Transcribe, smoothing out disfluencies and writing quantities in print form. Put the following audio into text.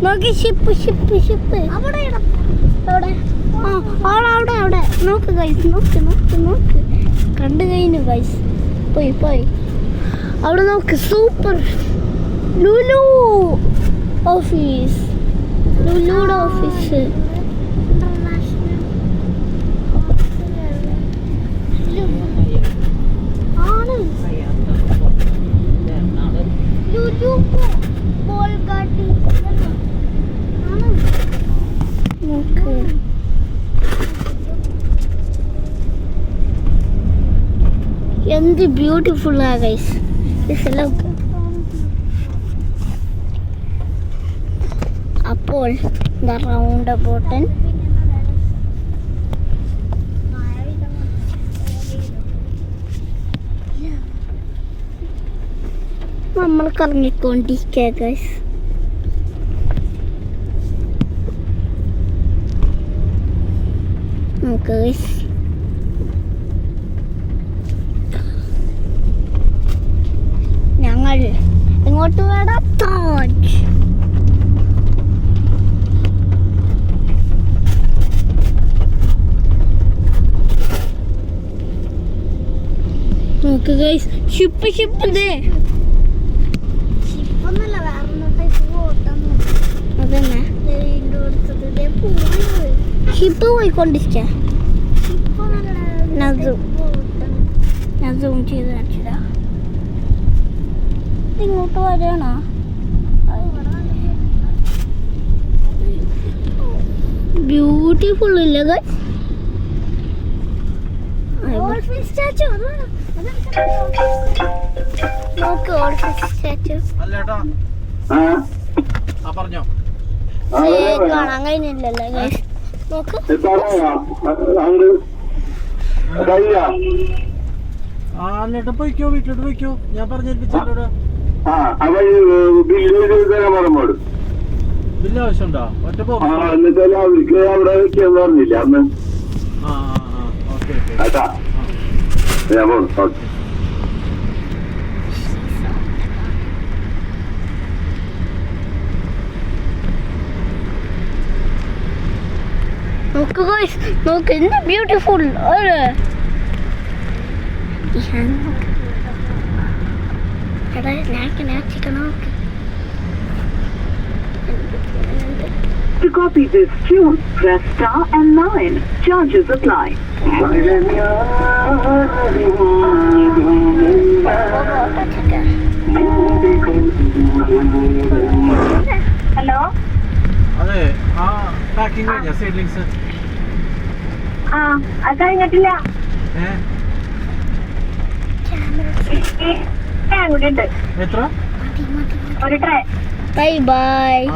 നോക്കി ship ship ship അവിടെ അവിടെ അവിടെ അവിടെ നോക്ക് ഗൈസ് നോക്ക് നോക്ക് നോക്ക് കണ്ടു കഴിഞ്ഞു ഗൈസ് പോയി പോയി അവിടെ നോക്ക് സൂപ്പർ ലുലു ഓഫീസ് ലുലുയുടെ ഓഫീസ് ആണ് ലുലു ബോൾ ഗാർഡൻ ആണ് നോക്ക് എന്ത് ബ്യൂട്ടിഫുൾ ആ ഗൈസ് ഈ സ്ഥലം അപ്പോൾ ദ റൗണ്ട് അബൌട്ടൻ നമ്മൾ കറങ്ങിക്കൊണ്ടിരിക്കുക ഗൈസ് നമുക്ക് ഗൈസ് ഞങ്ങൾ ഇങ്ങോട്ട് വേണം താജ് നോക്ക് ഗൈസ് ഷിപ്പ് ഷിപ്പ് ദേ ഷിപ്പൊന്നല്ല വേറെ അതന്നെ ഷിപ്പ് പോയിക്കൊണ്ടിരിക്ക ഞാൻ സൂം ചെയ്ത് കാണിച്ചതാ ഇങ്ങോട്ട് വരണോ ബ്യൂട്ടിഫുൾ ഇല്ല ഗൈസ് നോക്ക് ഓൾഫിസ് സ്റ്റാച്ചു കാണാൻ കഴിഞ്ഞില്ലല്ലോ ഗൈസ് നോക്ക് പോയിക്കോ വീട്ടിലോട്ട് പോയിക്കോ ഞാൻ പറഞ്ഞേൽപ്പിച്ചോട് ബില്ല് ആവശ്യമുണ്ടോ ഒറ്റ അവിടെ വെക്കാന്ന് പറഞ്ഞില്ല അന്ന് നോക്ക് ഗൈസ് നോക്ക് എന്ത് ബ്യൂട്ടിഫുൾ അല്ലേ എടാ നാച്ചിക്ക് നോക്ക് To copy this tune, press star and 9. Charges apply. Hello? അതെ ആ പാക്കിംഗ് കഴിഞ്ഞ സീഡ്ലിങ്സ് അത് കഴിഞ്ഞിട്ടില്ല എത്ര ഒരു ട്രേ ബൈ ബൈ